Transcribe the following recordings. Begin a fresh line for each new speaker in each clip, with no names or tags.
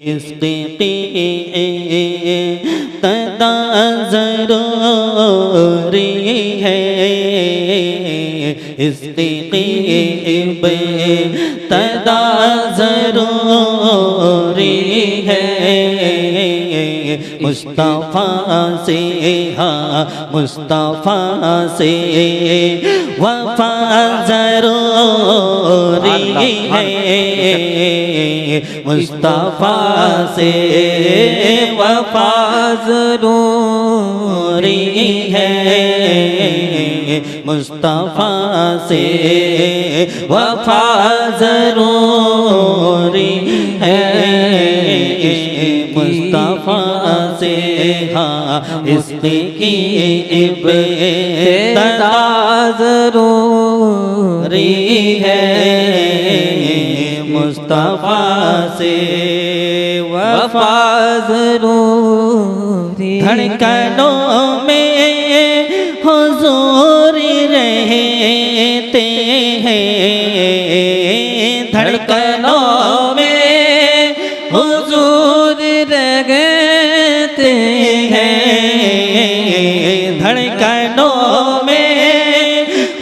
इसकी तदा ज़रूरी है, इसकी तदा ज़रूरी है। मुस्तफ़ा से हाँ मुस्तफ़ा से वफ़ा ज़रूरी है, मुस्तफ़ा से वफ़ा ज़रूरी है, मुस्तफ़ा से वफ़ा ज़रूरी है, मुस्तफ़ा से हाँ इसकी इब्तिदा ज़रूरी है, मुस्तफ़ा से वफ़ा ज़रूरी। धड़कनों में हुज़ूर रहते हैं, धड़कनों में हुज़ूर रहते हैं, धड़कनों में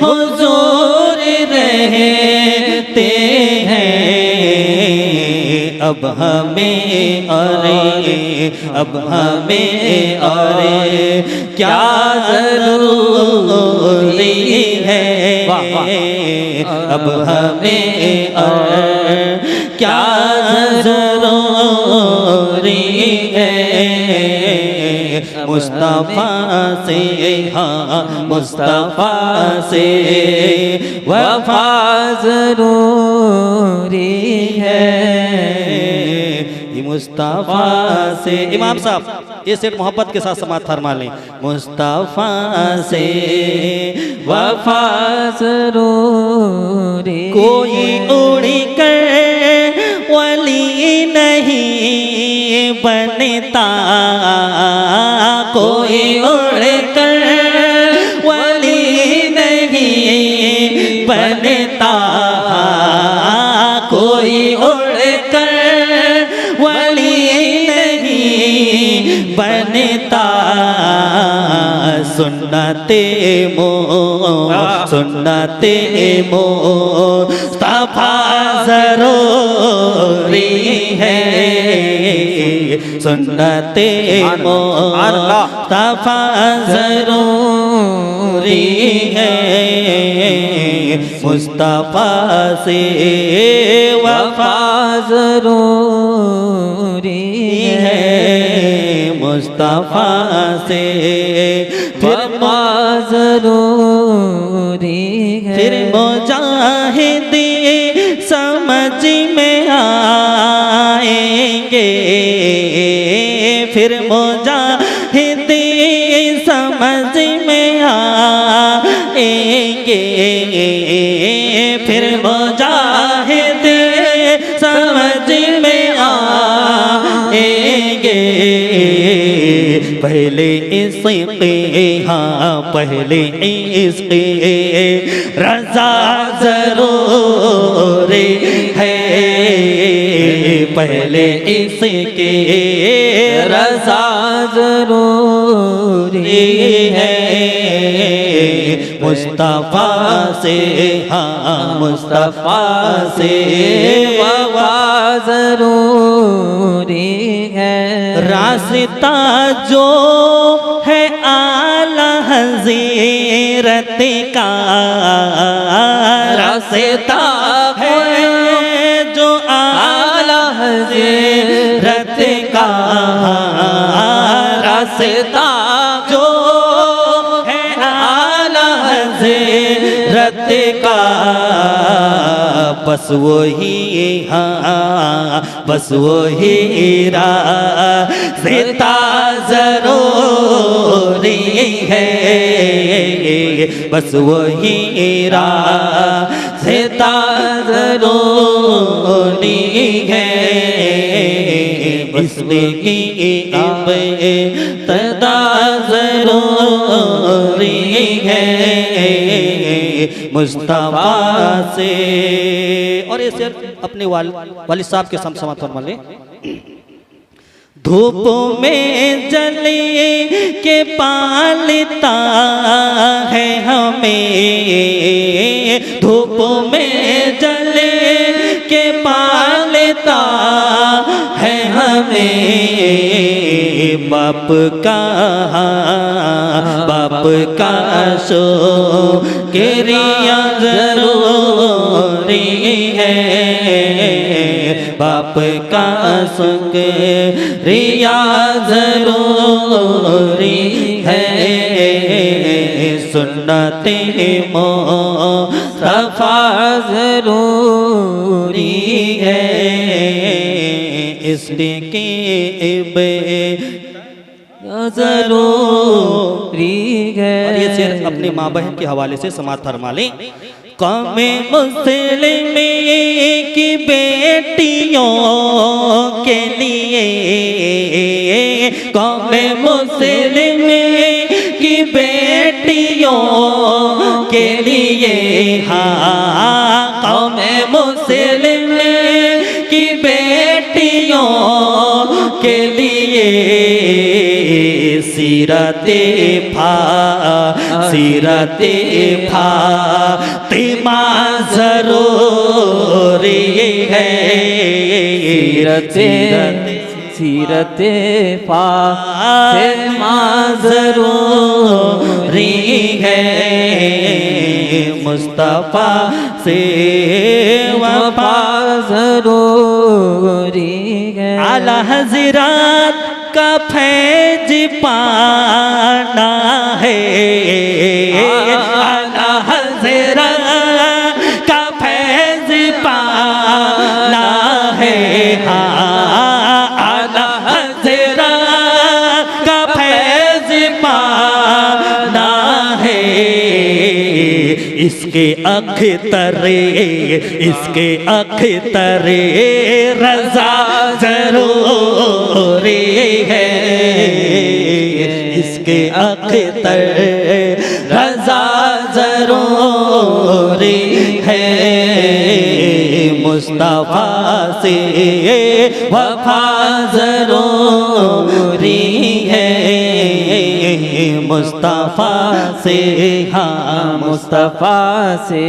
हुज़ूर रहते हैं। अब हमें अब हमें क्या ज़रूरी है, अब हमें क्या ज़रूरी है। मुस्तफ़ा से हाँ मुस्तफ़ा से वफ़ा ज़रूरी है, मुस्तफ़ा से। इमाम साहब ये सेठ मोहब्बत के साथ समात फरमा लें। मुस्तफ़ा से वफ़ा ज़रूरी, कोई उड़ कर वली नहीं बनता, कोई उड़ कर वली नहीं बनता, कोई उड़ कर वली नहीं बनता। सुन्नते मुस्तफ़ा ज़रूरी है, सुन्नते मुस्तफ़ा ज़रूरी है, मुस्तफ़ा से वफ़ा ज़रूरी है, मुस्तफ़ा से फिर ज़रूरी है। फिर मुजाहिदी समझ में आएंगे, फिर मुजाहिदी समझ में आएंगे, फिर मुजाहिदी समझ में आएंगे। पहले इसके हाँ पहले इसके रज़ा ज़रूरी है, पहले इसके रज़ा ज़रूरी है, मुस्तफ़ा से हाँ मुस्तफ़ा से वफ़ा ज़रूरी है। रास्ता जो है आला हज़रत का, रास्ता है जो आला हज़रत का, रास्ता जो है आला हज़रत का। बस वही हाँ बस वही रास्ता ज़रूरी है, बस वही रास्ता ज़रूरी है, इसकी इब्तिदा ज़रूरी है, मुस्तफ़ा से। और ये शेर अपने वालिद साहब के समात फरमा लें। धूप में जले के पालता है हमें, धूप में जले के पालता है हमें। बाप का सो क्रिया जरूरी है, बाप का संग रिया जरूरी है। सुन्नते मुस्तफा जरूरी है, इसलिए कि जरूरी है। और ये शेर अपनी माँ बहन के हवाले से समाअत फरमा लें। कौमे मुस्लिम की बेटियों के लिए, कौमे मुस्लिम की बेटियों के लिए, हाँ कौमे मुस्लिम की बेटियों के लिए सीरते फातिमा जरूरी है,
सीरते फातिमा
जरूरी है। मुस्तफा से वफा
जरूरी है।
आला हज़रात का फैज पाना है, आला हज़रात का फैज पाना है, आला हज़रात का फैज पाना है। इसके अख्तरे रज़ा जरूरी है, इसके अख्तरे रज़ा जरूरी है। मुस्तफा से वफा जरूरी है, मुस्तफा से, हाँ
मुस्तफा से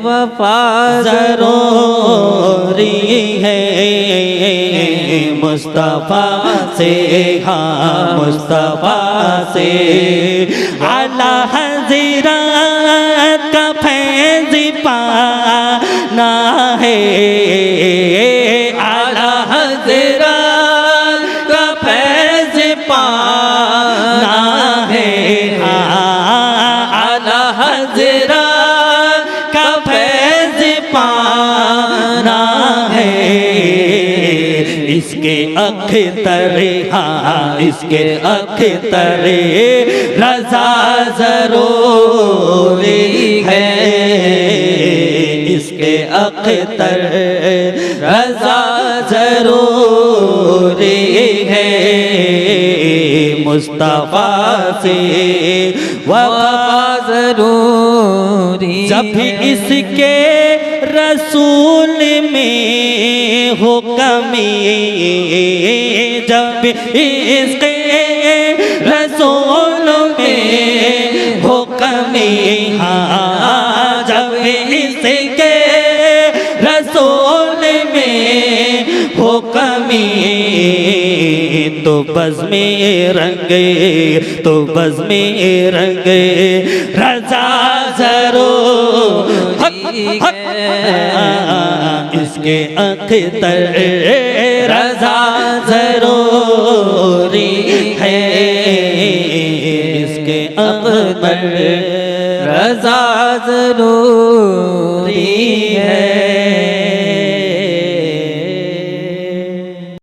वफा
जरूरी है। मुस्तफा से, हाँ मुस्तफा से आला हज़रात का फैज़ पाना है, आला हज़रात का फैज़ पाना है, आला हज़रात का फैज़ पाना है। इसके अख्तरे, हाँ इसके अख्तरे रज़ा जरूरी है, इसके अख्तरे रज़ा जरूरी है। मुस्तफा से वफा
जरूरी,
जब भी इसके रसूल में हो कमी, जब भी इसके रसूल में हो कमी, हाँ जब भी इसके रसूल में हो कमी, तो बज़ में रंगे, तो बज़ में रंगे रज़ा जरूरी है। इसके अख्तरे रज़ा जरूरी है, इसके अख्तरे
रज़ा जरूरी है।